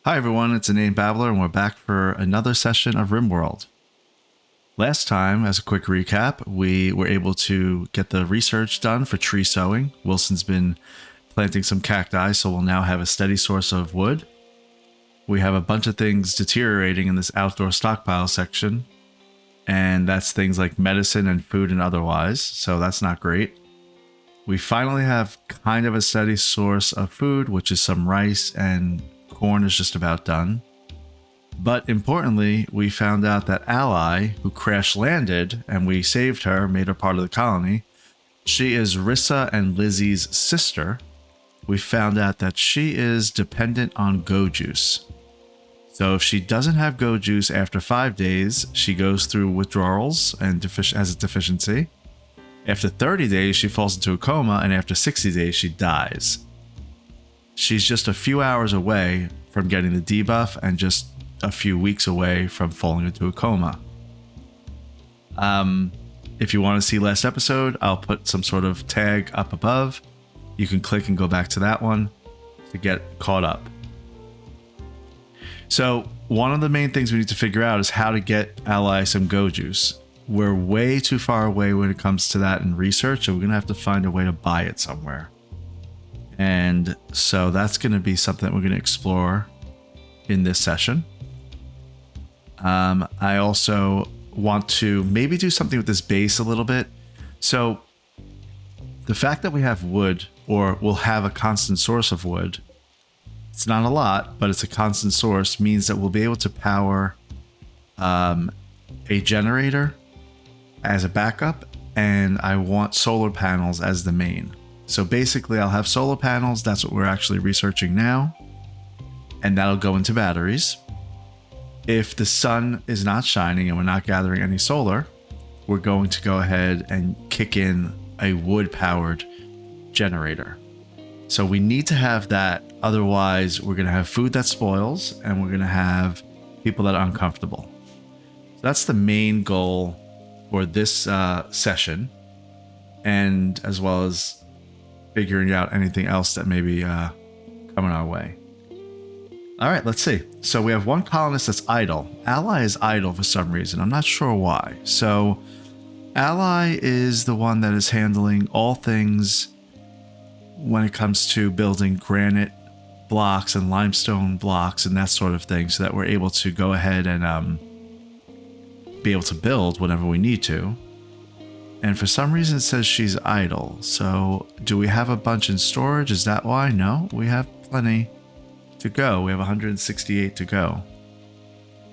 Hi everyone, it's Inane Babbler and we're back for another session of RimWorld. Last time, as a quick recap, we were able to get the research done for tree sowing. Wilson's been planting some cacti, so we'll now have a steady source of wood. We have a bunch of things deteriorating in this outdoor stockpile section, and that's things like medicine and food and otherwise, so that's not great. We finally have kind of a steady source of food, which is some rice, and corn is just about done. But importantly, we found out that Ally, who crash landed and we saved her, made her part of the colony, she is Rissa and Lizzie's sister. We found out that she is dependent on Go Juice. So if she doesn't have Go Juice after 5 days, she goes through withdrawals and has a deficiency. After 30 days, she falls into a coma, and after 60 days, she dies. She's just a few hours away from getting the debuff and just a few weeks away from falling into a coma. If you want to see last episode, I'll put some sort of tag up above. You can click and go back to that one to get caught up. So one of the main things we need to figure out is how to get Ally some Go Juice. We're way too far away when it comes to that in research, and we're going to have to find a way to buy it somewhere. And so that's going to be something that we're going to explore in this session. I also want to maybe do something with this base a little bit. So the fact that we have wood, or we'll have a constant source of wood, it's not a lot, but it's a constant source, means that we'll be able to power a generator as a backup, and I want solar panels as the main. So basically I'll have solar panels, that's what we're actually researching now, and that'll go into batteries. If the sun is not shining and we're not gathering any solar, we're going to go ahead and kick in a wood-powered generator. So we need to have that, otherwise we're going to have food that spoils and we're going to have people that are uncomfortable. So that's the main goal for this session, and as well as figuring out anything else that may be coming our way. All right, let's see. So we have one colonist that's idle. Ally is idle for some reason. I'm not sure why. So Ally is the one that is handling all things when it comes to building granite blocks and limestone blocks and that sort of thing, so that we're able to go ahead and be able to build whenever we need to. And for some reason it says she's idle. So do we have a bunch in storage? Is that why? No, we have plenty to go. We have 168 to go.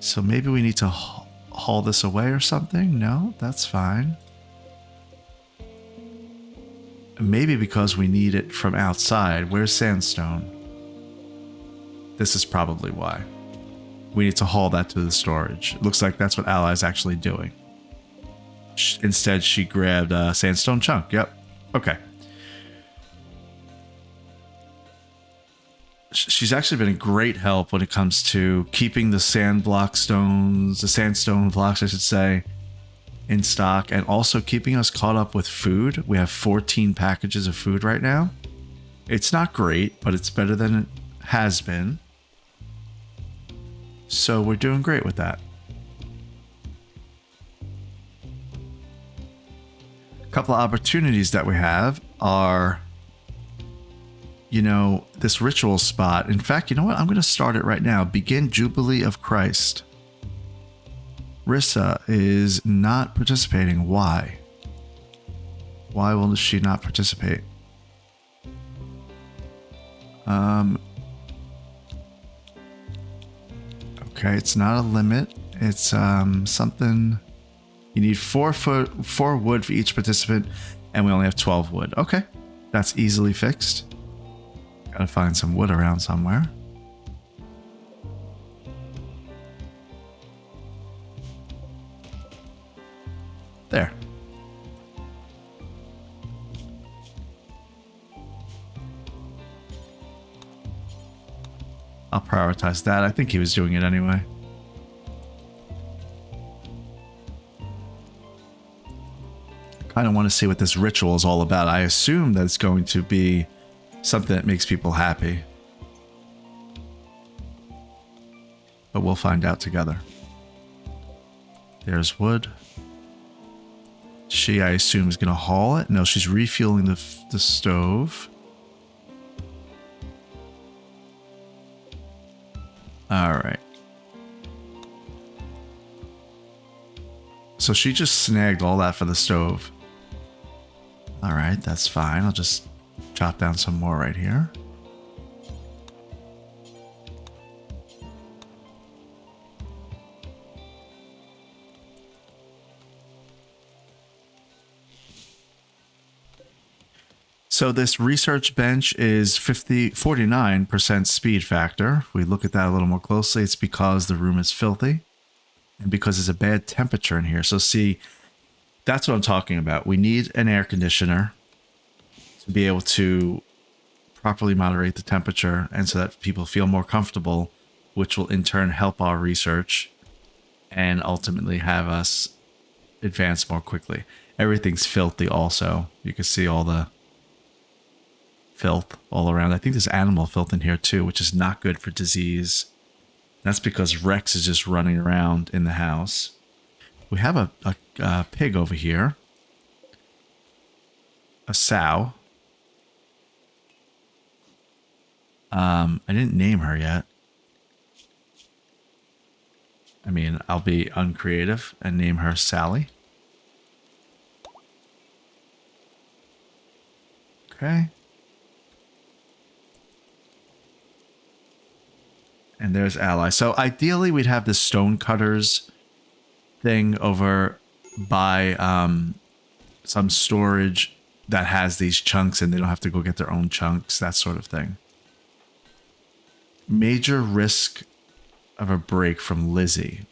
So maybe we need to haul this away or something? No, that's fine. Maybe because we need it from outside. Where's sandstone? This is probably why. We need to haul that to the storage. It looks like that's what Ally's actually doing. Instead, she grabbed a sandstone chunk. Yep. Okay. She's actually been a great help when it comes to keeping the sandstone blocks, I should say, in stock, and also keeping us caught up with food. We have 14 packages of food right now. It's not great, but it's better than it has been. So we're doing great with that. A couple of opportunities that we have are, this ritual spot. In fact, you know what? I'm going to start it right now. Begin Jubilee of Christ. Rissa is not participating. Why? Why will she not participate? Okay, it's not a limit. It's something. You need 4 wood for each participant, and we only have 12 wood. Okay, that's easily fixed. Gotta find some wood around somewhere. There. I'll prioritize that. I think he was doing it anyway. kind of want to see what this ritual is all about. I assume that it's going to be something that makes people happy. but we'll find out together. There's wood. She, I assume, is going to haul it. No, she's refueling the stove. All right. So she just snagged all that for the stove. All right, that's fine. I'll just chop down some more right here. So this research bench is 49% speed factor. If we look at that a little more closely, it's because the room is filthy and because there's a bad temperature in here. So see, that's what I'm talking about. We need an air conditioner to be able to properly moderate the temperature and so that people feel more comfortable, which will in turn help our research and ultimately have us advance more quickly. Everything's filthy also. You can see all the filth all around. I think there's animal filth in here too, which is not good for disease. That's because Rex is just running around in the house. We have a pig over here. A sow. I didn't name her yet. I mean, I'll be uncreative and name her Sally. Okay. And there's Ally. So ideally we'd have the stone cutters thing over by some storage that has these chunks and they don't have to go get their own chunks, that sort of thing. Major risk of a break from Lizzie.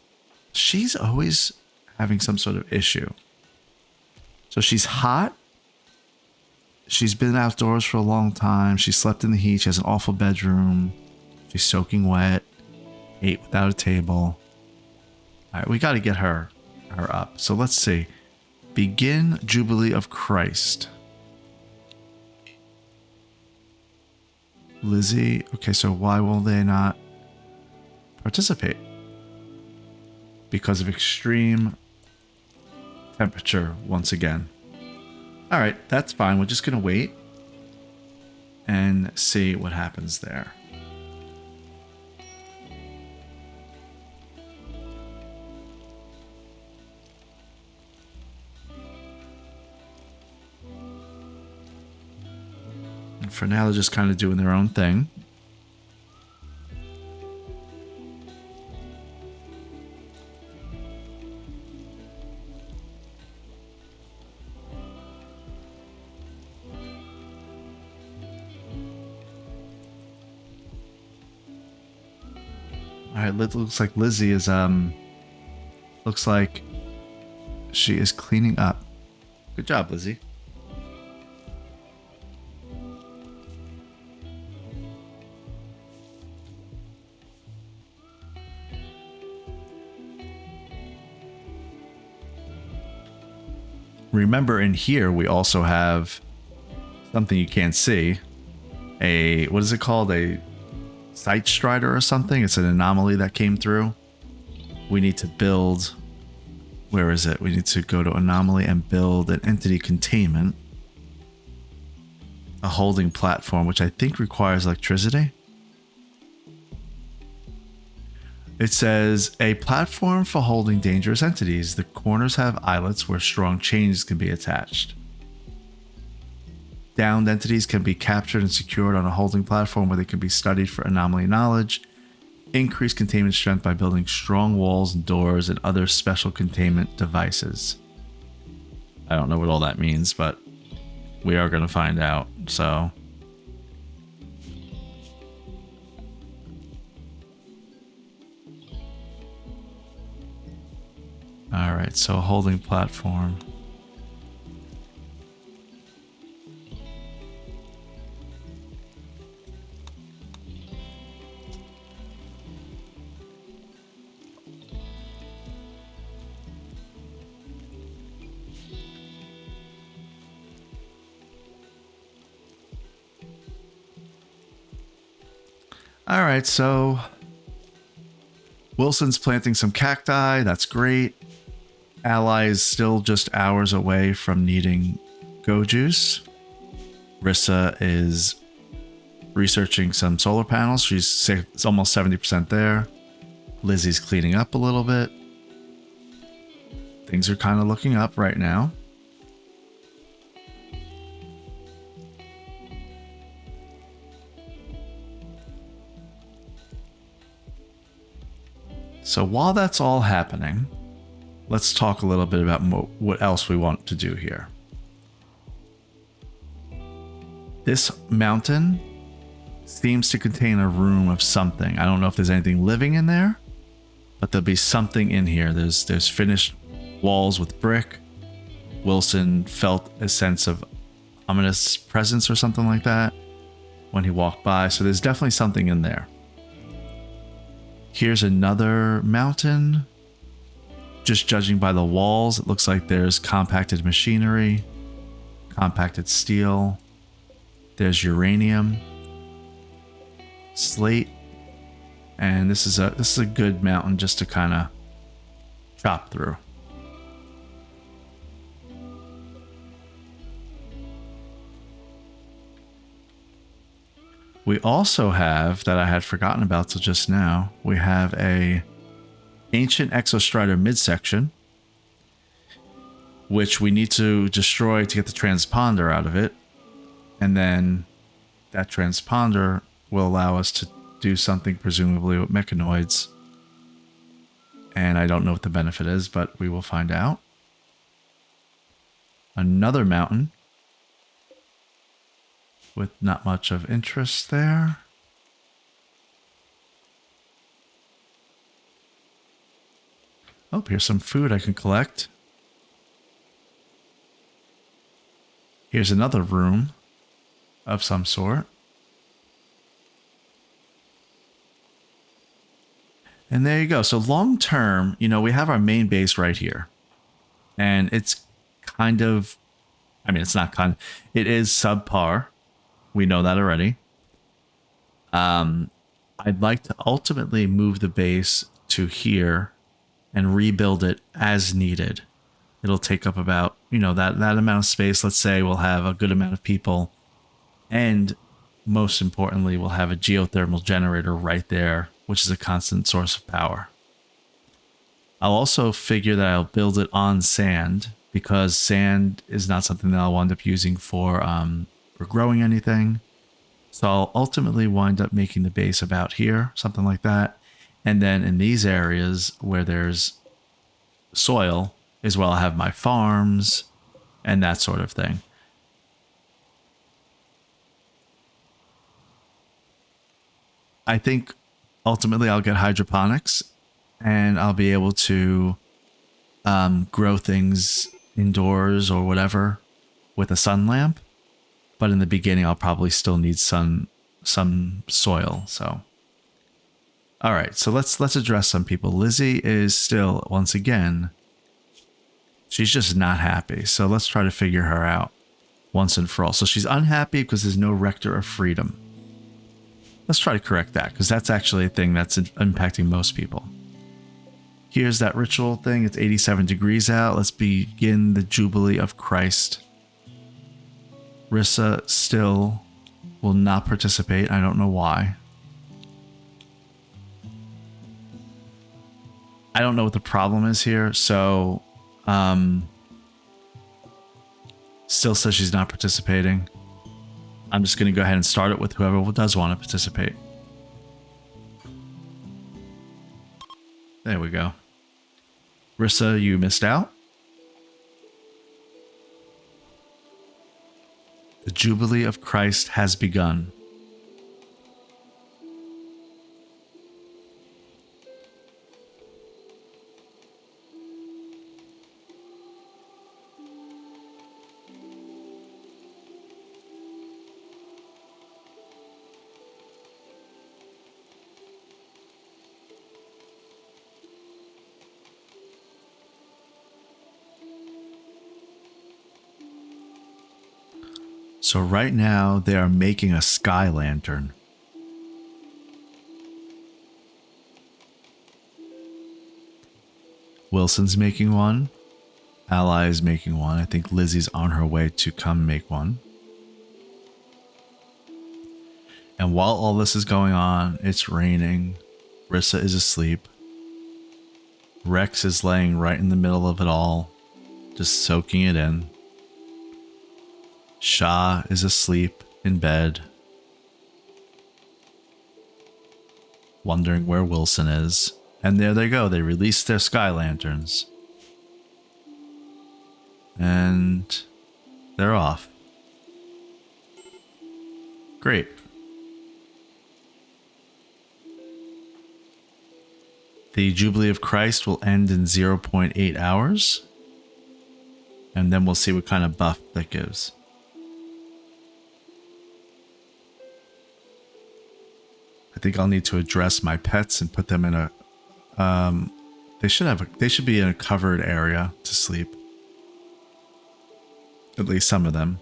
She's always having some sort of issue. So she's hot. She's been outdoors for a long time. She slept in the heat. She has an awful bedroom. She's soaking wet. Ate without a table. All right, we got to get her up. So let's see. Begin Jubilee of Christ. Lizzie. Okay, so why will they not participate? Because of extreme temperature once again. All right, that's fine. We're just going to wait and see what happens there. And for now, they're just kind of doing their own thing. All right, it looks like Lizzie is looks like she is cleaning up. Good job, Lizzie. Remember, in here we also have something you can't see. What is it called? A Site Strider or something? It's an anomaly that came through. We need to build... Where is it? We need to go to Anomaly and build an entity containment. A holding platform, which I think requires electricity. It says, a platform for holding dangerous entities. The corners have eyelets where strong chains can be attached. Downed entities can be captured and secured on a holding platform where they can be studied for anomaly knowledge. Increase containment strength by building strong walls and doors and other special containment devices. I don't know what all that means, but we are going to find out, so... Alright, so a holding platform. Alright, so Wilson's planting some cacti. That's great. Ally is still just hours away from needing go juice. Rissa is researching some solar panels. It's almost 70% there. Lizzie's cleaning up a little bit. Things are kind of looking up right now. So while that's all happening, let's talk a little bit about what else we want to do here. This mountain seems to contain a room of something. I don't know if there's anything living in there, but there'll be something in here. There's finished walls with brick. Wilson felt a sense of ominous presence or something like that when he walked by. So there's definitely something in there. Here's another mountain. Just judging by the walls, it looks like there's compacted machinery, compacted steel. There's uranium, slate, and this is a good mountain just to kind of chop through. We also have, that I had forgotten about till just now, we have a ancient exostrider midsection, which we need to destroy to get the transponder out of it. And then that transponder will allow us to do something presumably with mechanoids. And I don't know what the benefit is, but we will find out. Another mountain with not much of interest there. Oh, here's some food I can collect. Here's another room of some sort. And there you go. So long term, we have our main base right here. And it's kind of, it's not kind of, it is subpar. We know that already. I'd like to ultimately move the base to here and rebuild it as needed. It'll take up about, that amount of space. Let's say we'll have a good amount of people. And most importantly, we'll have a geothermal generator right there, which is a constant source of power. I'll also figure that I'll build it on sand, because sand is not something that I'll wind up using for growing anything. So I'll ultimately wind up making the base about here, something like that. And then in these areas where there's soil is where I'll have my farms and that sort of thing. I think ultimately I'll get hydroponics and I'll be able to grow things indoors or whatever with a sun lamp. But in the beginning, I'll probably still need some soil. So, all right. So let's address some people. Lizzie is still, once again, she's just not happy. So let's try to figure her out once and for all. So she's unhappy because there's no Rector of Freedom. Let's try to correct that, because that's actually a thing that's impacting most people. Here's that ritual thing. It's 87 degrees out. Let's begin the Jubilee of Christ. Rissa still will not participate. I don't know why. I don't know what the problem is here. So, still says she's not participating. I'm just going to go ahead and start it with whoever does want to participate. There we go. Rissa, you missed out. The Jubilee of Christ has begun. So right now they are making a sky lantern. Wilson's making one. Ally is making one. I think Lizzie's on her way to come make one. And while all this is going on, it's raining. Rissa is asleep. Rex is laying right in the middle of it all, just soaking it in. Shah is asleep in bed, wondering where Wilson is. And there they go. They released their sky lanterns. And they're off. Great. The Jubilee of Christ will end in 0.8 hours. And then we'll see what kind of buff that gives. I think I'll need to address my pets and put them in a... they should be in a covered area to sleep. At least some of them.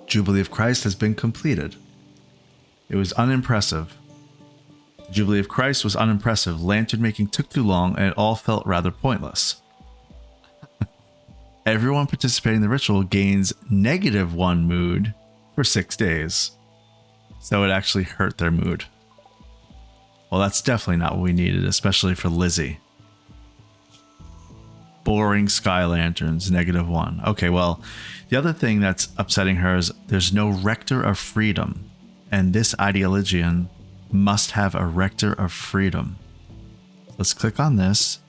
Jubilee of Christ has been completed. It was unimpressive. The Jubilee of Christ was unimpressive. Lantern making took too long and it all felt rather pointless. Everyone participating in the ritual gains -1 mood for 6 days. So it actually hurt their mood. Well, that's definitely not what we needed, especially for Lizzie. Boring sky lanterns, -1. Okay, well, the other thing that's upsetting her is there's no Rector of Freedom. And this Ideologian must have a Rector of Freedom. Let's click on this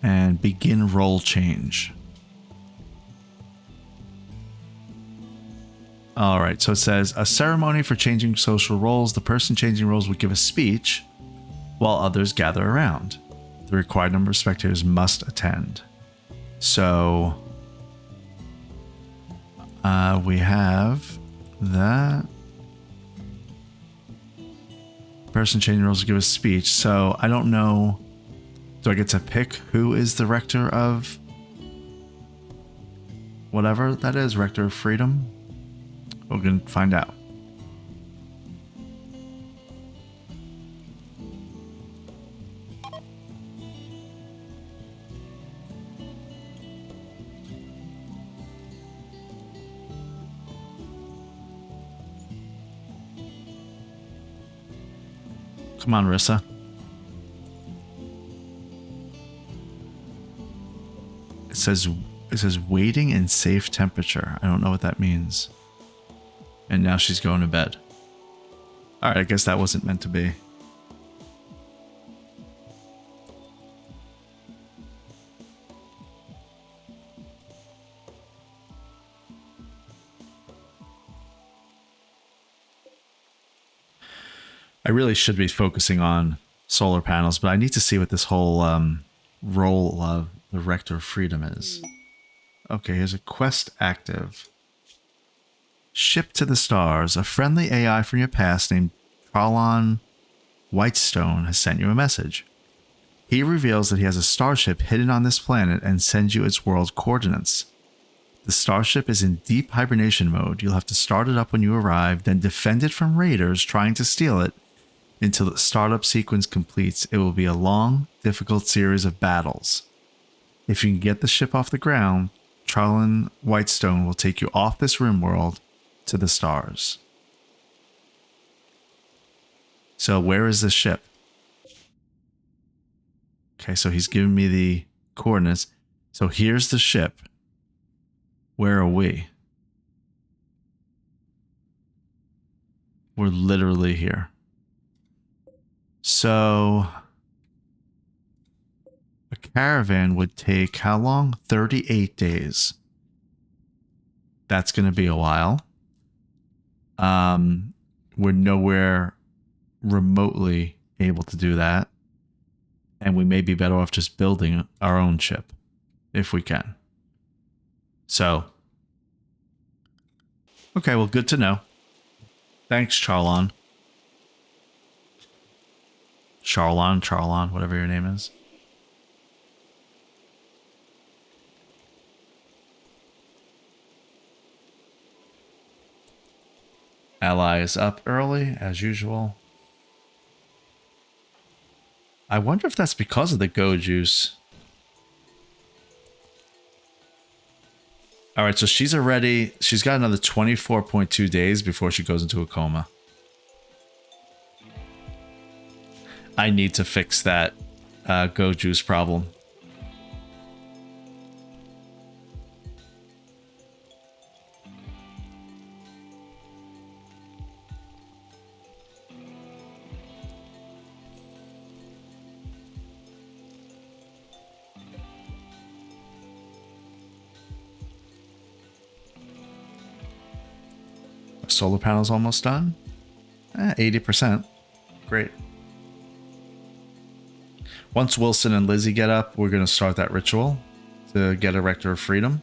and begin role change. All right, so it says a ceremony for changing social roles. The person changing roles would give a speech while others gather around. The required number of spectators must attend. So we have that. Person changing roles will give a speech. So I don't know. Do I get to pick who is the Rector of whatever that is? Rector of Freedom? We're going to find out. Come on, Rissa. It says waiting in safe temperature. I don't know what that means. And now she's going to bed. All right, I guess that wasn't meant to be. I really should be focusing on solar panels, but I need to see what this whole role of the Rector of Freedom is. Okay, here's a quest active. Ship to the stars. A friendly AI from your past named Charlon Whitestone has sent you a message. He reveals that he has a starship hidden on this planet and sends you its world coordinates. The starship is in deep hibernation mode. You'll have to start it up when you arrive, then defend it from raiders trying to steal it until the startup sequence completes. It will be a long, difficult series of battles. If you can get the ship off the ground, Charlon Whitestone will take you off this rim world to the stars. So where is the ship? Okay, so he's giving me the coordinates. So here's the ship. Where are we? We're literally here. So a caravan would take how long? 38 days. That's going to be a while. We're nowhere remotely able to do that. And we may be better off just building our own ship if we can. So, okay, well, good to know. Thanks, Charlon. Charlon, whatever your name is. Ally is up early, as usual. I wonder if that's because of the go juice. All right, so she's already... She's got another 24.2 days before she goes into a coma. I need to fix that go juice problem. Solar panel's almost done. 80%. Great. Once Wilson and Lizzie get up, we're going to start that ritual to get a Rector of Freedom.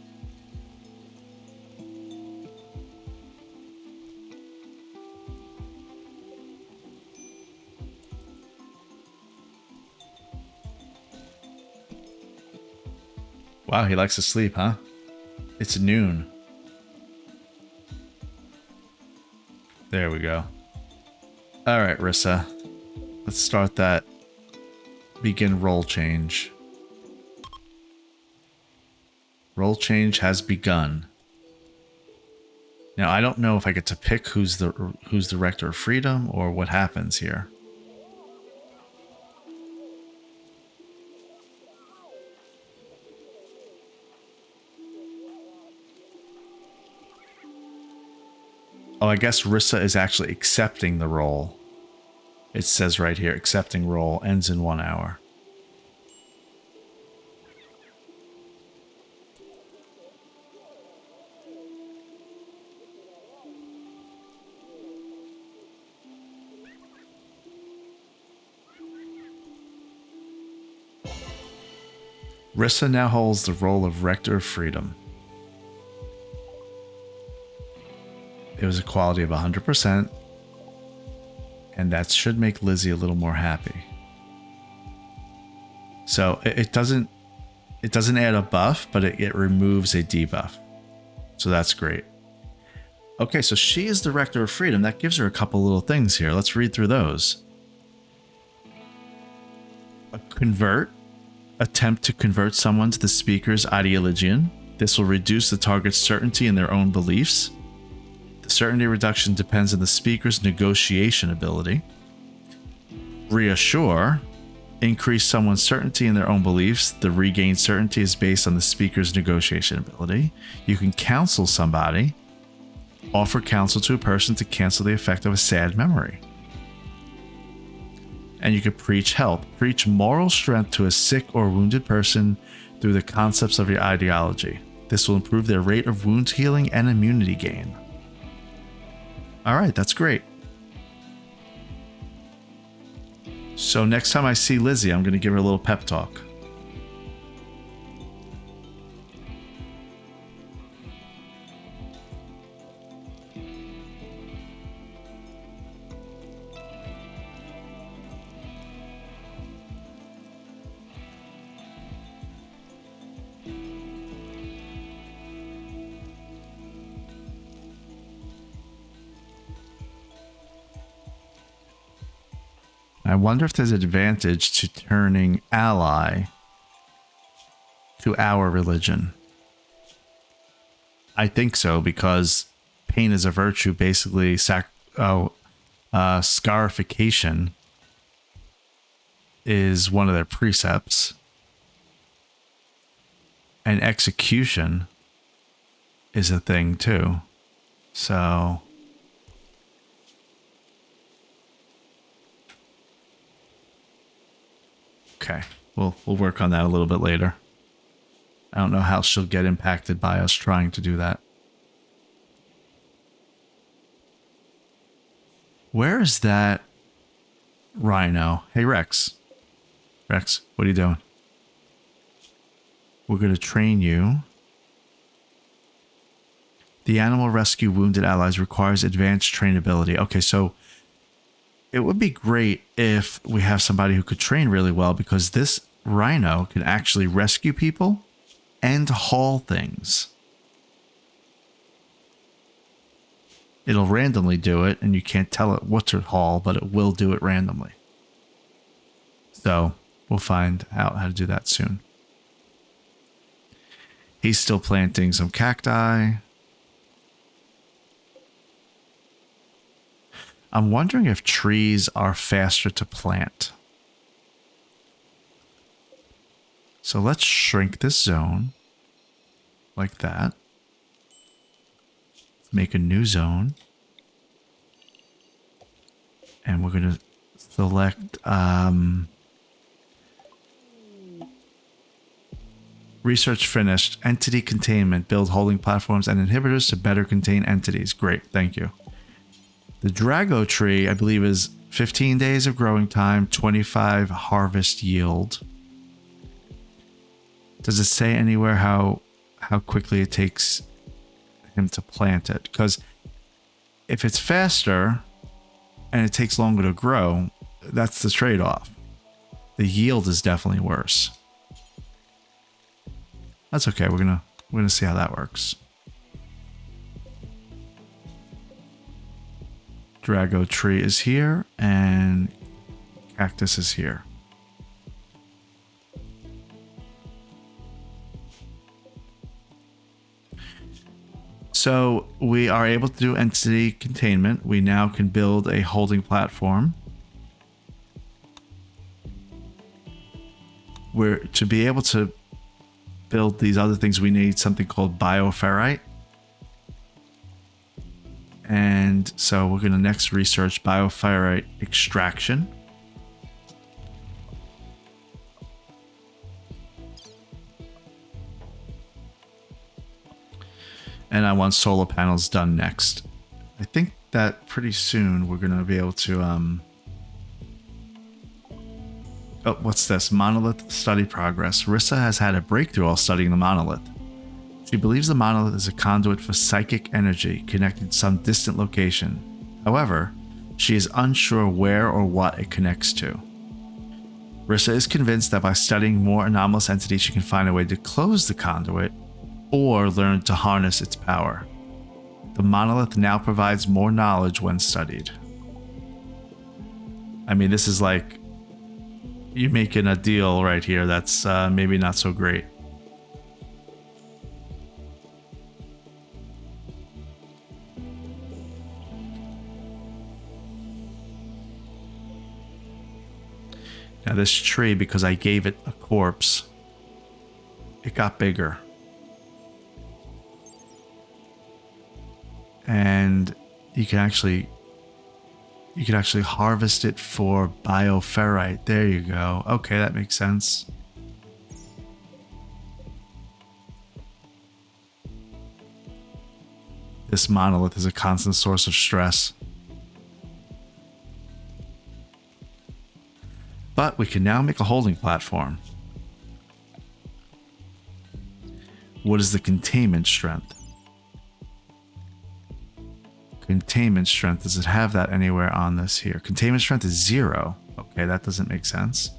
Wow, he likes to sleep, huh? It's noon. There we go. All right, Rissa. Let's start that. Begin roll change. Roll change has begun. Now, I don't know if I get to pick who's the Rector of Freedom or what happens here. Oh, I guess Rissa is actually accepting the role. It says right here, accepting role ends in 1 hour. Rissa now holds the role of Rector of Freedom. It was a quality of 100%, and that should make Lizzie a little more happy. So it doesn't add a buff, but it removes a debuff. So that's great. Okay, so she is the Rector of Freedom. That gives her a couple little things here. Let's read through those. Convert. Attempt to convert someone to the speaker's ideologian. This will reduce the target's certainty in their own beliefs. The certainty reduction depends on the speaker's negotiation ability. Reassure. Increase someone's certainty in their own beliefs. The regained certainty is based on the speaker's negotiation ability. You can counsel somebody. Offer counsel to a person to cancel the effect of a sad memory. And you can preach help. Preach moral strength to a sick or wounded person through the concepts of your ideology. This will improve their rate of wound healing and immunity gain. All right, that's great. So next time I see Lizzie, I'm going to give her a little pep talk. I wonder if there's an advantage to turning ally to our religion. I think so, because pain is a virtue, basically scarification is one of their precepts. And execution is a thing too. So... okay, we'll work on that a little bit later. I don't know how she'll get impacted by us trying to do that. Where is that rhino? Hey, Rex. Rex, what are you doing? We're going to train you. The animal rescue wounded allies requires advanced trainability. Okay, so it would be great if we have somebody who could train really well, because this rhino can actually rescue people and haul things. It'll randomly do it, and you can't tell it what to haul, but it will do it randomly. So we'll find out how to do that soon. He's still planting some cacti. I'm wondering if trees are faster to plant. So let's shrink this zone like that. Make a new zone. And we're going to select research finished. Entity containment. Build holding platforms and inhibitors to better contain entities. Great. Thank you. The Drago tree, I believe, is 15 days of growing time, 25 harvest yield. Does it say anywhere how quickly it takes him to plant it? Because if it's faster and it takes longer to grow, that's the trade-off. The yield is definitely worse. That's okay. We're gonna see how that works. Drago tree is here and cactus is here. So we are able to do entity containment. We now can build a holding platform. To be able to build these other things, we need something called bioferrite. And so we're going to next research bioferrite extraction. And I want solar panels done next. I think that pretty soon we're going to be able to... Oh, what's this? Monolith study progress. Rissa has had a breakthrough while studying the monolith. She believes the monolith is a conduit for psychic energy connected to some distant location. However, she is unsure where or what it connects to. Rissa is convinced that by studying more anomalous entities, she can find a way to close the conduit or learn to harness its power. The monolith now provides more knowledge when studied. I mean, this is like you making a deal right here that's maybe not so great. Now this tree, because I gave it a corpse, it got bigger. And you can actually harvest it for bioferrite. There you go. Okay, that makes sense. This monolith is a constant source of stress. But we can now make a holding platform. What is the containment strength? Containment strength, does it have that anywhere on this here? Containment strength is 0. Okay, that doesn't make sense.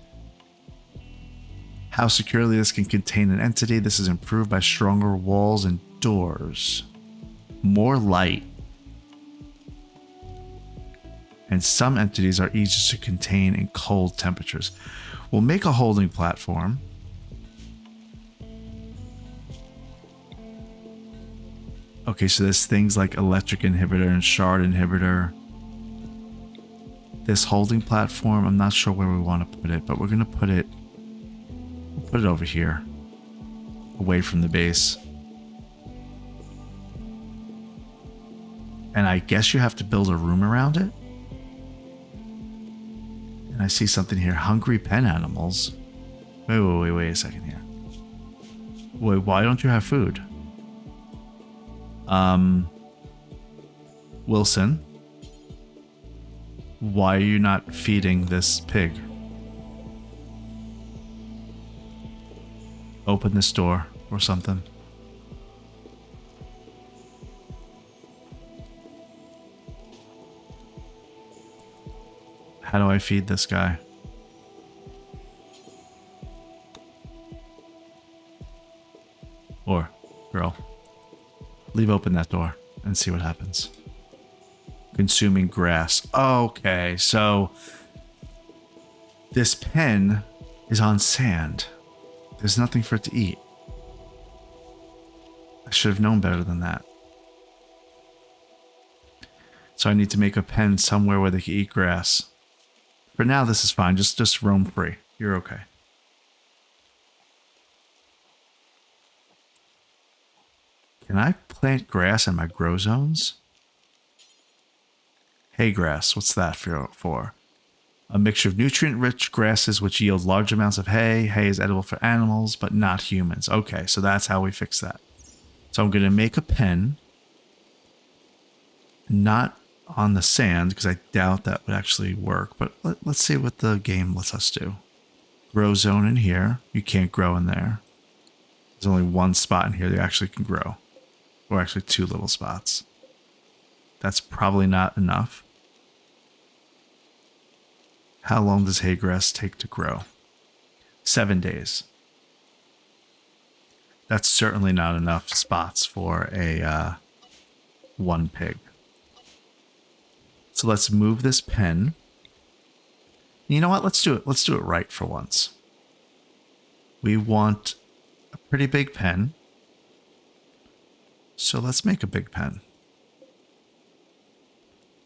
How securely this can contain an entity. This is improved by stronger walls and doors. More light. And some entities are easier to contain in cold temperatures. We'll make a holding platform. Okay, so there's things like electric inhibitor and shard inhibitor. This holding platform, I'm not sure where we want to put it, but we're going to put it over here, away from the base. And I guess you have to build a room around it. And I see something here. Hungry pen animals. Wait a second here. Wait, why don't you have food? Wilson, why are you not feeding this pig? Open this door or something. How do I feed this guy? Or girl. Leave open that door and see what happens. consuming grass. Okay, so this pen is on sand. There's nothing for it to eat. I should have known better than that. So I need to make a pen somewhere where they can eat grass. For now, this is fine. Just roam free. You're okay. Can I plant grass in my grow zones? Hay grass. What's that for? A mixture of nutrient-rich grasses which yield large amounts of hay. Hay is edible for animals, but not humans. Okay, so that's how we fix that. So I'm going to make a pen. Not on the sand, because I doubt that would actually work. But let's see what the game lets us do. Grow zone in here. You can't grow in there. There's only one spot in here that you actually can grow. Or actually 2 little spots. That's probably not enough. How long does hay grass take to grow? 7 days. That's certainly not enough spots for a 1 pig. So let's move this pen. You know what? Let's do it. Let's do it right for once. We want a pretty big pen. So let's make a big pen.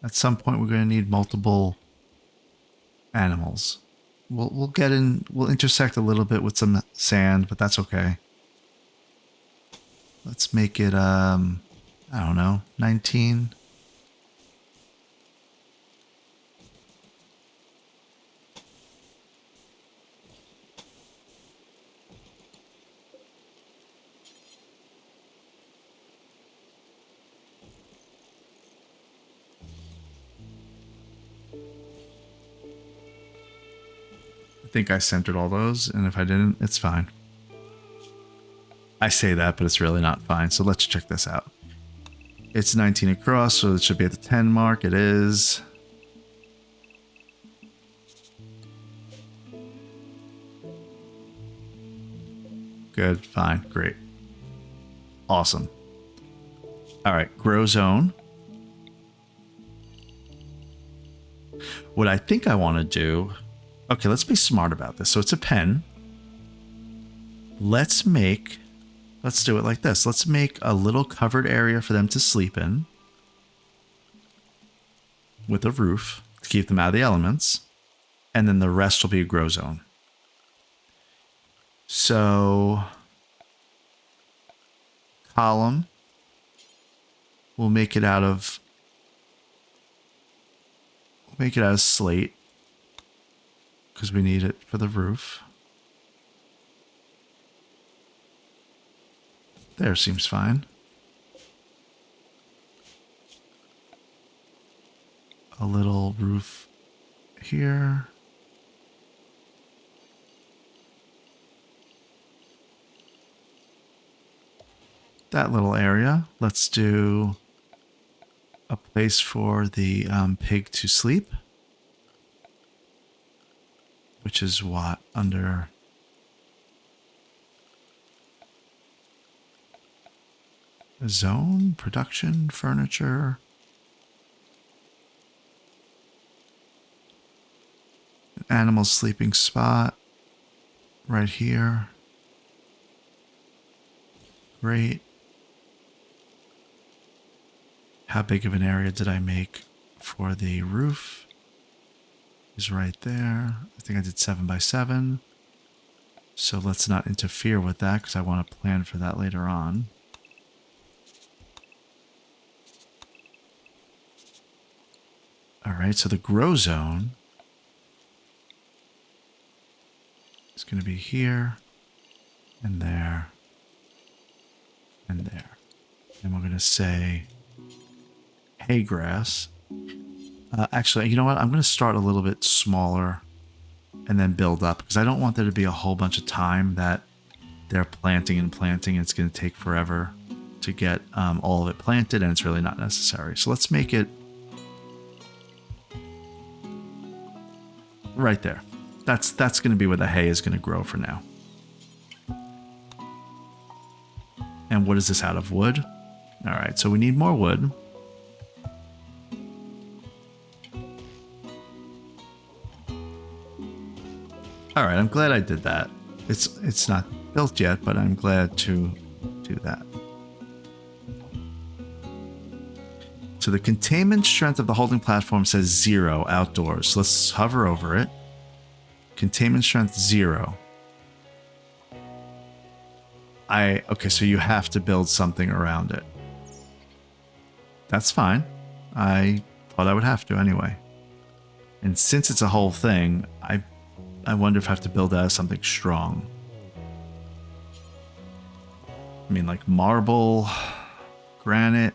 At some point, we're going to need multiple animals. We'll get in. We'll intersect a little bit with some sand, but that's okay. Let's make it. I don't know, 19. I think I centered all those, and if I didn't, it's fine. I say that, but it's really not fine, so let's check this out. It's 19 across, so it should be at the 10 mark. It is. Good, fine, great. Awesome. All right, grow zone. What I think I want to do... Okay, let's be smart about this. So it's a pen. Let's do it like this. Let's make a little covered area for them to sleep in. With a roof to keep them out of the elements. And then the rest will be a grow zone. So... column. We'll make it out of... slate. Because we need it for the roof. There seems fine. A little roof here. That little area. Let's do a place for the pig to sleep. Which is what? Under... zone? Production? Furniture? An animal sleeping spot. Right here. Great. How big of an area did I make for the roof? Is right there. I think I did 7 by 7. So let's not interfere with that because I want to plan for that later on. All right, so the grow zone is going to be here and there and there. And we're going to say hay grass. Actually, you know what? I'm going to start a little bit smaller and then build up because I don't want there to be a whole bunch of time that they're planting and planting. It's going to take forever to get all of it planted, and it's really not necessary. So let's make it right there. That's going to be where the hay is going to grow for now. And what is this out of? Wood? All right, so we need more wood. All right, I'm glad I did that. It's not built yet, but I'm glad to do that. So the containment strength of the holding platform says 0 outdoors. Let's hover over it. Containment strength 0. Okay, so you have to build something around it. That's fine. I thought I would have to anyway. And since it's a whole thing, I wonder if I have to build that as something strong. I mean, like marble, granite.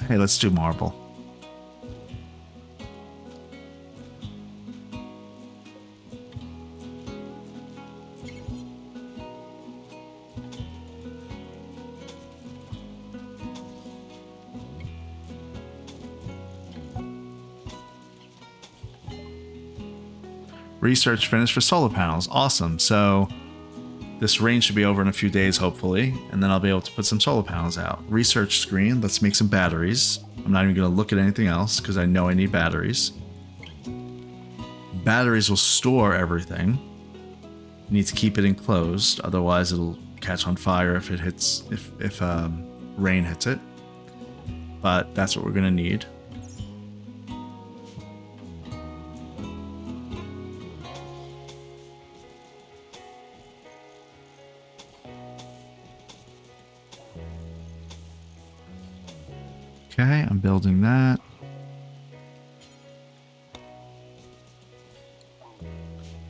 Hey, let's do marble. Research finished for solar panels. Awesome. So this rain should be over in a few days, hopefully, and then I'll be able to put some solar panels out. Research screen. Let's make some batteries. I'm not even going to look at anything else because I know I need batteries. Batteries will store everything. You need to keep it enclosed, otherwise it'll catch on fire if it hits, if rain hits it. But that's what we're going to need. Okay, I'm building that.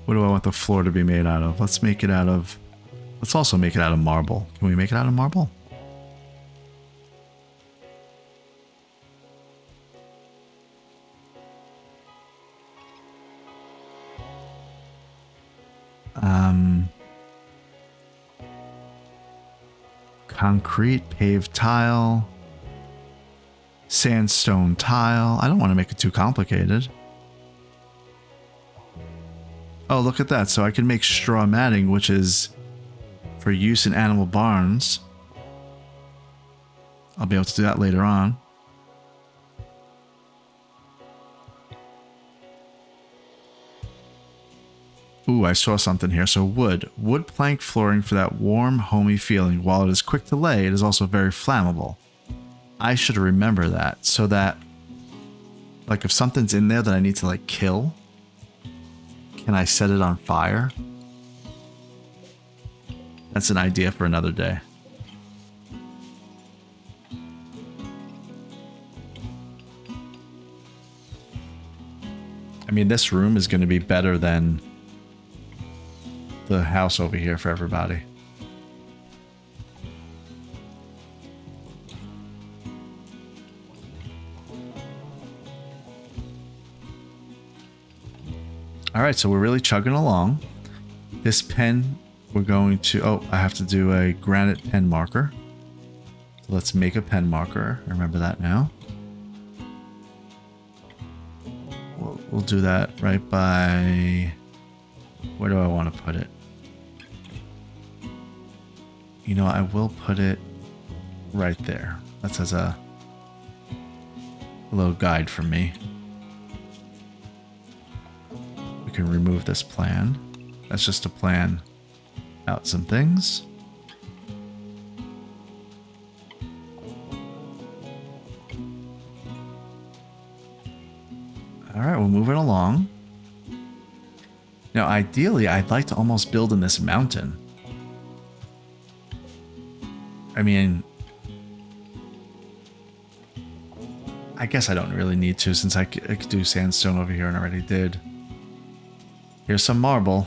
What do I want the floor to be made out of? Let's make it out of... Let's also make it out of marble. Can we make it out of marble? Concrete, paved tile... Sandstone tile. I don't want to make it too complicated. Oh, look at that. So I can make straw matting, which is for use in animal barns. I'll be able to do that later on. Ooh, I saw something here. So wood. Wood plank flooring for that warm, homey feeling. While it is quick to lay, it is also very flammable. I should remember that so that, like, if something's in there that I need to, like, kill, can I set it on fire? That's an idea for another day. I mean, this room is going to be better than the house over here for everybody. All right, so we're really chugging along. This pen, we're going to... Oh, I have to do a granite pen marker. So let's make a pen marker. Remember that now. We'll do that right by... Where do I want to put it? You know, I will put it right there. That's as a little guide for me. We can remove this plan. That's just to plan out some things. All right, we're moving along. Now, ideally, I'd like to almost build in this mountain. I mean, I guess I don't really need to since I could do sandstone over here and already did. Here's some marble.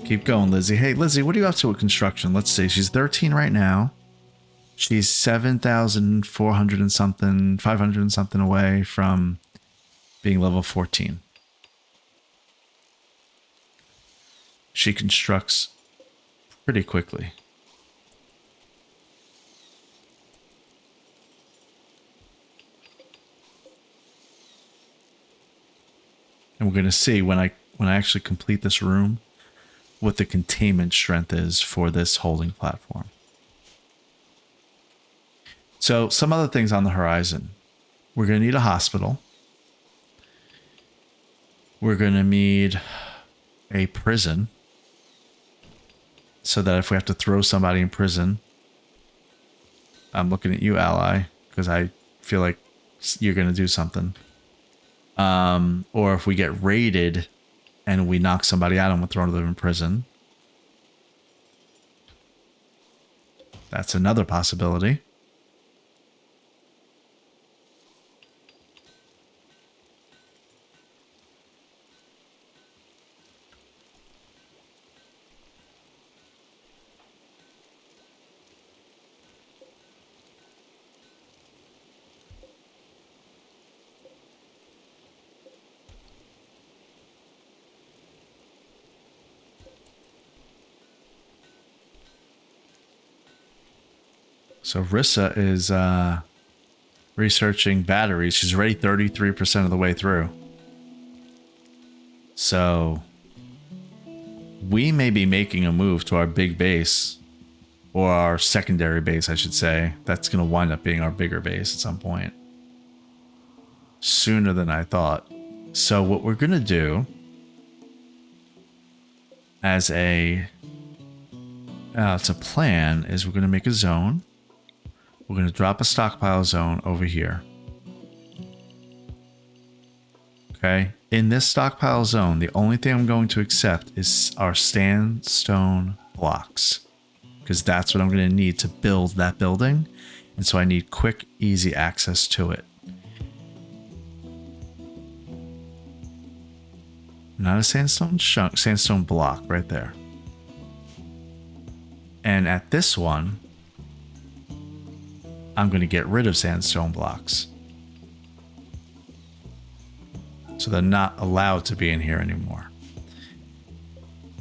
Keep going, Lizzie. Hey, Lizzie, what are you up to with construction? Let's see. She's 13 right now. She's 7,400 and something, 500 and something away from being level 14. She constructs pretty quickly. And we're going to see when I actually complete this room what the containment strength is for this holding platform. So some other things on the horizon. We're going to need a hospital. We're going to need a prison. So that if we have to throw somebody in prison, I'm looking at you, ally, because I feel like you're going to do something. Or if we get raided and we knock somebody out and we're throwing them in prison. That's another possibility. So Rissa is researching batteries. She's already 33% of the way through. So we may be making a move to our big base, or our secondary base, I should say. That's going to wind up being our bigger base at some point. Sooner than I thought. So what we're going to do as a plan is we're going to make a zone. We're going to drop a stockpile zone over here. Okay. In this stockpile zone, the only thing I'm going to accept is our sandstone blocks, because that's what I'm going to need to build that building. And so I need quick, easy access to it. Not a sandstone block right there. And at this one, I'm going to get rid of sandstone blocks. So they're not allowed to be in here anymore.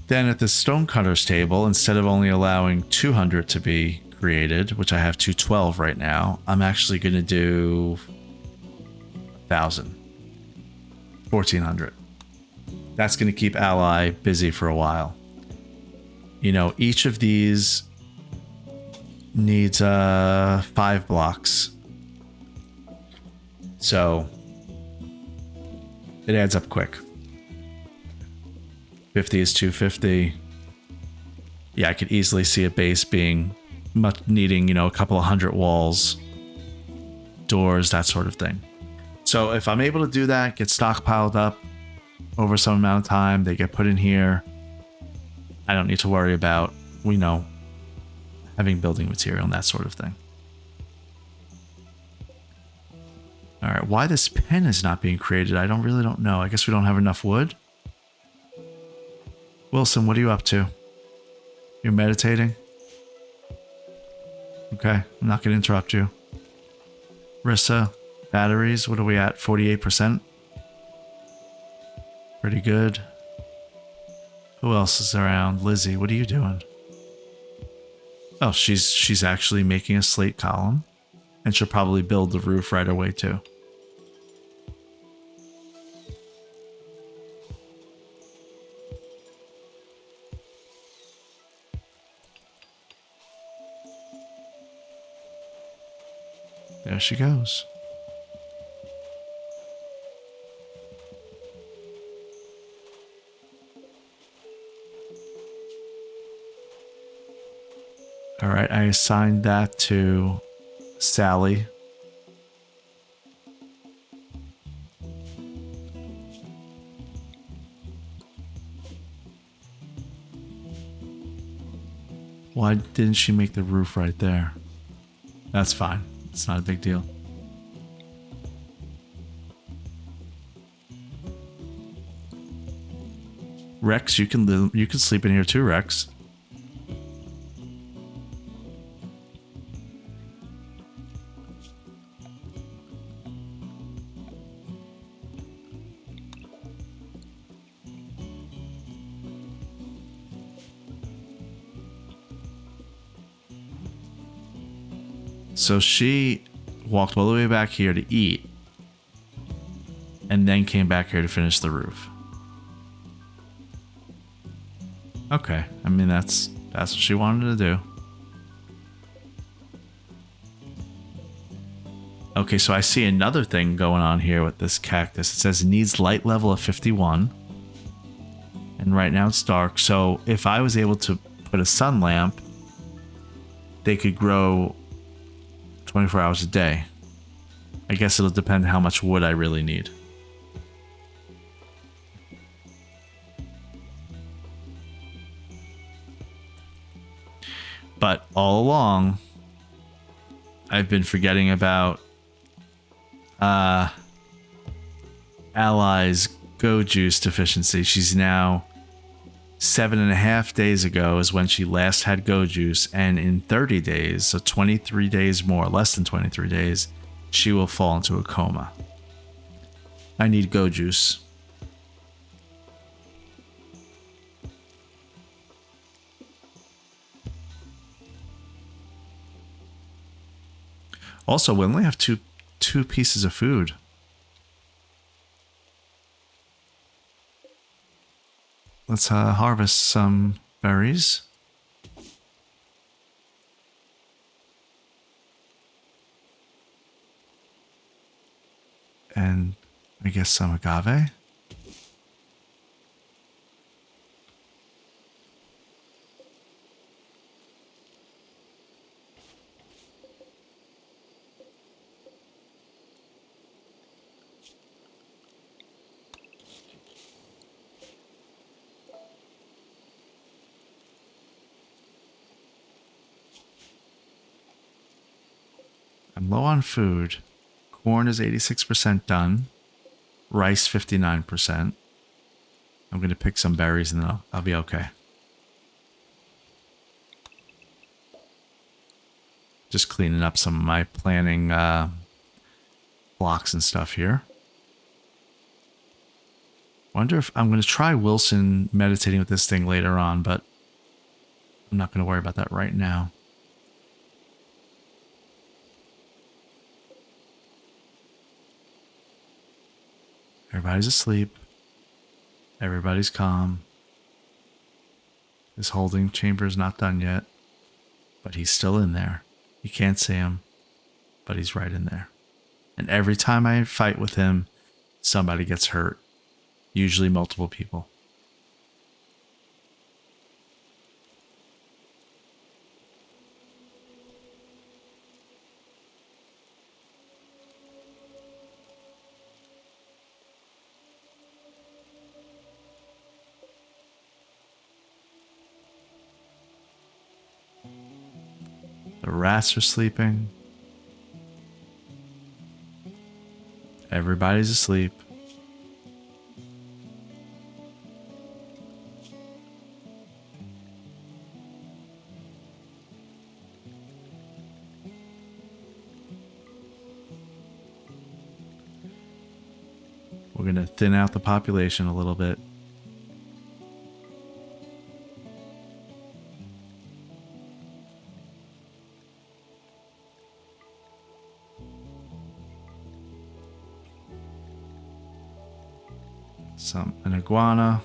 Then at the stonecutters table, instead of only allowing 200 to be created, which I have 212 right now, I'm actually going to do 1,000. 1,400. That's going to keep Ally busy for a while. You know, each of these needs 5 blocks. So it adds up quick. 50 is 250. Yeah, I could easily see a base being needing, a couple of 100 walls, doors, that sort of thing. So if I'm able to do that, get stockpiled up over some amount of time, they get put in here, I don't need to worry about, having building material and that sort of thing. All right, why this pen is not being created, I really don't know. I guess we don't have enough wood. Wilson, what are you up to? You're meditating? Okay, I'm not going to interrupt you. Rissa, batteries, what are we at? 48%? Pretty good. Who else is around? Lizzie, what are you doing? Oh, she's actually making a slate column. And she'll probably build the roof right away too. There she goes. All right, I assigned that to Sally. Why didn't she make the roof right there? That's fine. It's not a big deal. Rex, you can sleep in here too, Rex. So she walked all the way back here to eat and then came back here to finish the roof. Okay, I mean that's what she wanted to do. Okay, so I see another thing going on here with this cactus. It says it needs light level of 51. And right now it's dark. So if I was able to put a sun lamp, they could grow 24 hours a day. I guess it'll depend how much wood I really need. But all along, I've been forgetting about Ally's Go Juice deficiency. She's now 7.5 days ago is when she last had Go Juice, and in 30 days, so 23 days more, less than 23 days, she will fall into a coma. I need Go Juice. Also, we only have two pieces of food. Let's harvest some berries. And I guess some agave. I'm low on food. Corn is 86% done. Rice 59%. I'm going to pick some berries and then I'll be okay. Just cleaning up some of my planning blocks and stuff here. Wonder if I'm going to try Wilson meditating with this thing later on, but I'm not going to worry about that right now. Everybody's asleep. Everybody's calm. His holding chamber is not done yet, but he's still in there. You can't see him, but he's right in there. And every time I fight with him, somebody gets hurt. Usually multiple people. The rats are sleeping. Everybody's asleep. We're going to thin out the population a little bit. An iguana,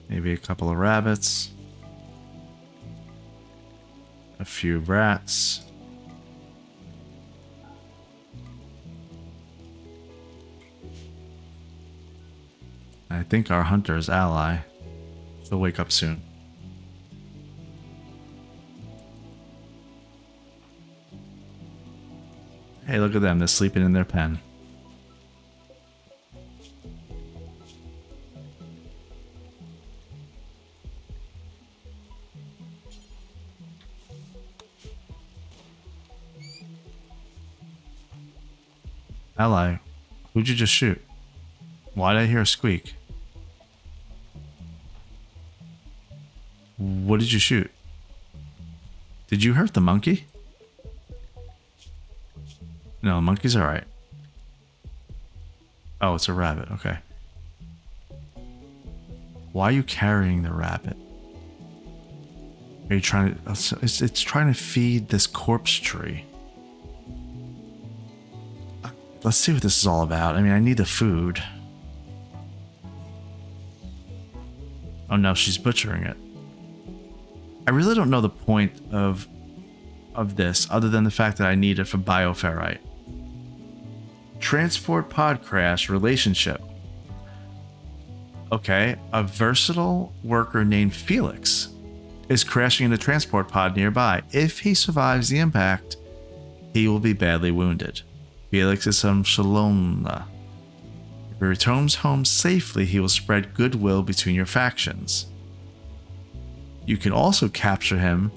maybe a couple of rabbits, a few rats, I think our hunter's Ally. She'll wake up soon. Hey, look at them, they're sleeping in their pen. Ally, who'd you just shoot? Why did I hear a squeak? What did you shoot? Did you hurt the monkey? No, the monkey's alright. Oh, it's a rabbit, okay. Why are you carrying the rabbit? Are you trying to... It's trying to feed this corpse tree. Let's see what this is all about. I mean, I need the food. Oh no, she's butchering it. I really don't know the point of this, other than the fact that I need it for bioferrite. Transport pod crash relationship. Okay, a versatile worker named Felix is crashing in a transport pod nearby. If he survives the impact, he will be badly wounded. Felix is from Shalomla. If he returns home safely, he will spread goodwill between your factions. You can also capture him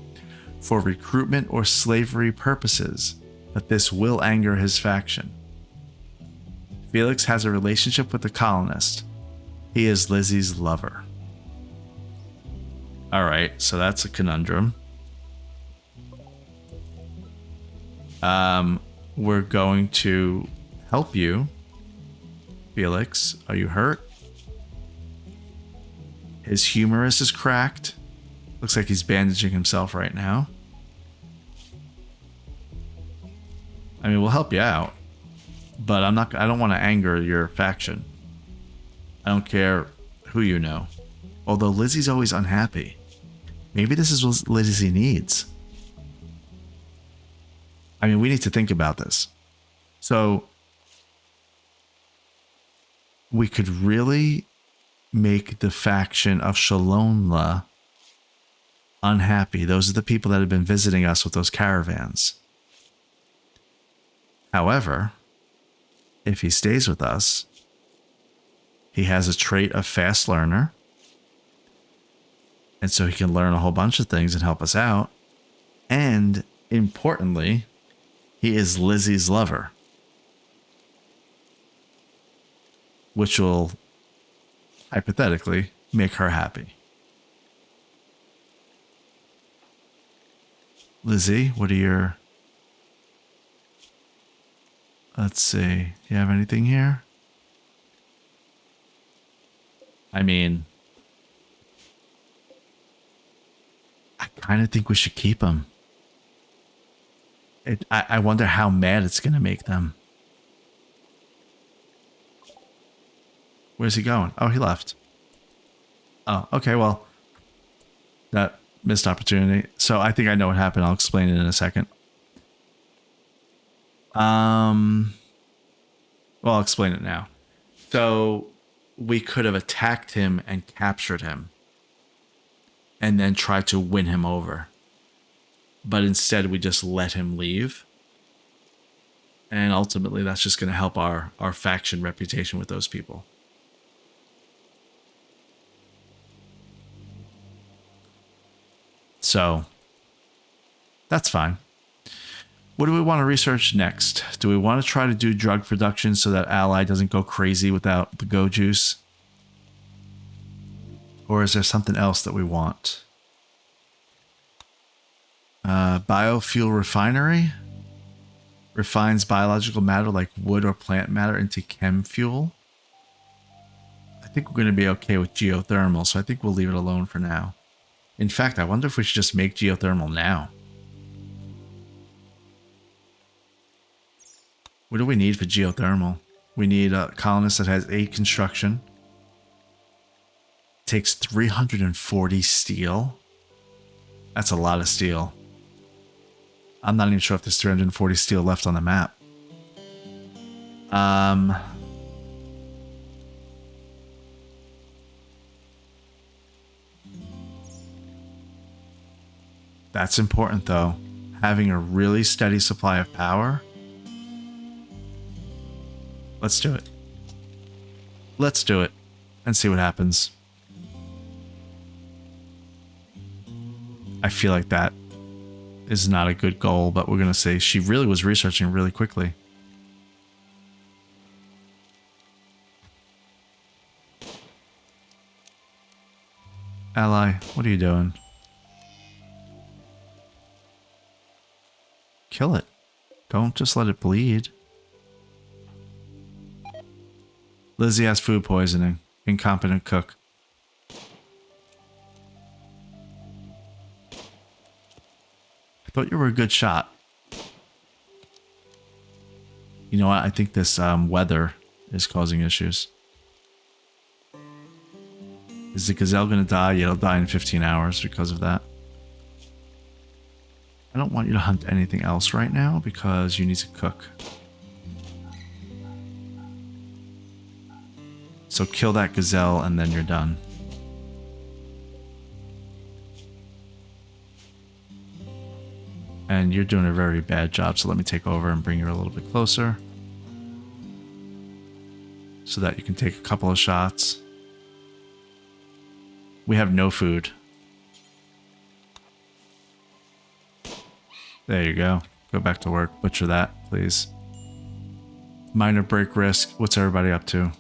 for recruitment or slavery purposes, but this will anger his faction. Felix has a relationship with the colonist. He is Lizzie's lover. Alright, so that's a conundrum. We're going to help you. Felix, are you hurt? His humerus is cracked. Looks like he's bandaging himself right now. I mean, we'll help you out, but I don't want to anger your faction. I don't care who you know. Although Lizzie's always unhappy. Maybe this is what Lizzie needs. I mean, we need to think about this. So, we could really make the faction of Shalomla unhappy. Those are the people that have been visiting us with those caravans. However, if he stays with us, he has a trait of fast learner. And so he can learn a whole bunch of things and help us out. And importantly, he is Lizzie's lover, which will hypothetically make her happy. Lizzie, what are your... Let's see. Do you have anything here? I mean, I kind of think we should keep him. I wonder how mad it's going to make them. Where's he going? Oh, he left. Oh, okay, well, that missed opportunity. So I think I know what happened. I'll explain it in a second. Well, I'll explain it now. So we could have attacked him and captured him and then tried to win him over. But instead, we just let him leave. And ultimately, that's just going to help our faction reputation with those people. So, that's fine. What do we want to research next? Do we want to try to do drug production so that Ally doesn't go crazy without the Go Juice? Or is there something else that we want? Biofuel refinery refines biological matter like wood or plant matter into chem fuel. I think we're going to be okay with geothermal, so I think we'll leave it alone for now. In fact, I wonder if we should just make geothermal now. What do we need for geothermal? We need a colonist that has 8 construction. Takes 340 steel. That's a lot of steel. I'm not even sure if there's 340 steel left on the map. That's important though. Having a really steady supply of power. Let's do it. Let's do it and see what happens. I feel like that is not a good goal, but we're going to say she really was researching really quickly. Ally, what are you doing? Kill it. Don't just let it bleed. Lizzie has food poisoning. Incompetent cook. I thought you were a good shot. You know what? I think this weather is causing issues. Is the gazelle going to die? Yeah, it'll die in 15 hours because of that. I don't want you to hunt anything else right now because you need to cook. So kill that gazelle and then you're done. And you're doing a very bad job, so let me take over and bring you a little bit closer so that you can take a couple of shots. We have no food. There you go. Go back to work. Butcher that, please. Minor break risk. What's everybody up to?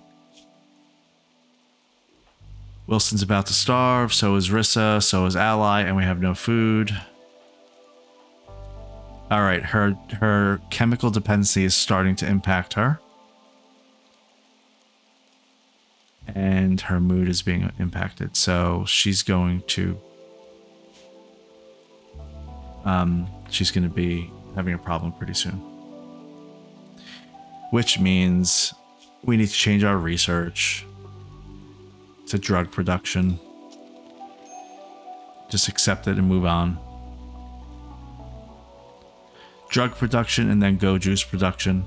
Wilson's about to starve. So is Rissa. So is Ally. And we have no food. All right. Her chemical dependency is starting to impact her. And her mood is being impacted. So she's going to... she's going to be having a problem pretty soon. Which means we need to change our research to drug production. Just accept it and move on. Drug production and then go juice production.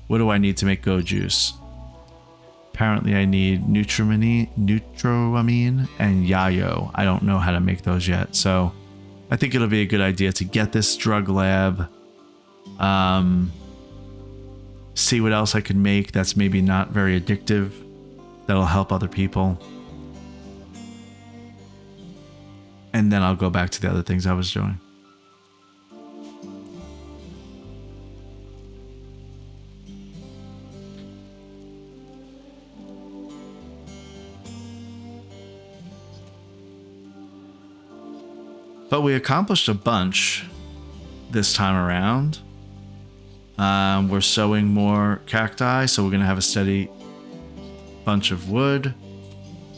What do I need to make go juice? Apparently I need Nutramine and Yayo. I don't know how to make those yet, so I think it'll be a good idea to get this drug lab. See what else I can make that's maybe not very addictive. That'll help other people. And then I'll go back to the other things I was doing. But we accomplished a bunch this time around. We're sowing more cacti, so we're going to have a steady bunch of wood.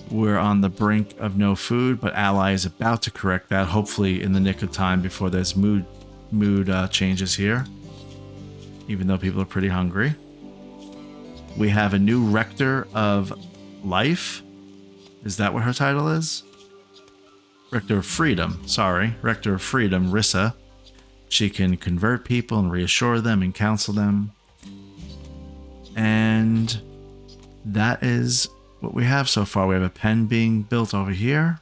We're on the brink of no food, but Ally is about to correct that, hopefully in the nick of time before there's mood changes here, even though people are pretty hungry. We have a new Rector of Life. Is that what her title is? Rector of Freedom. Sorry. Rector of Freedom, Rissa. She can convert people and reassure them and counsel them. And that is what we have so far. We have a pen being built over here.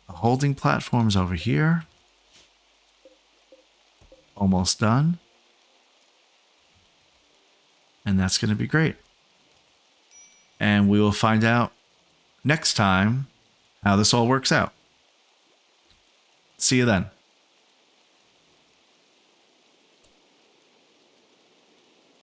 A holding platform is over here. Almost done. And that's going to be great. And we will find out next time how this all works out. See you then.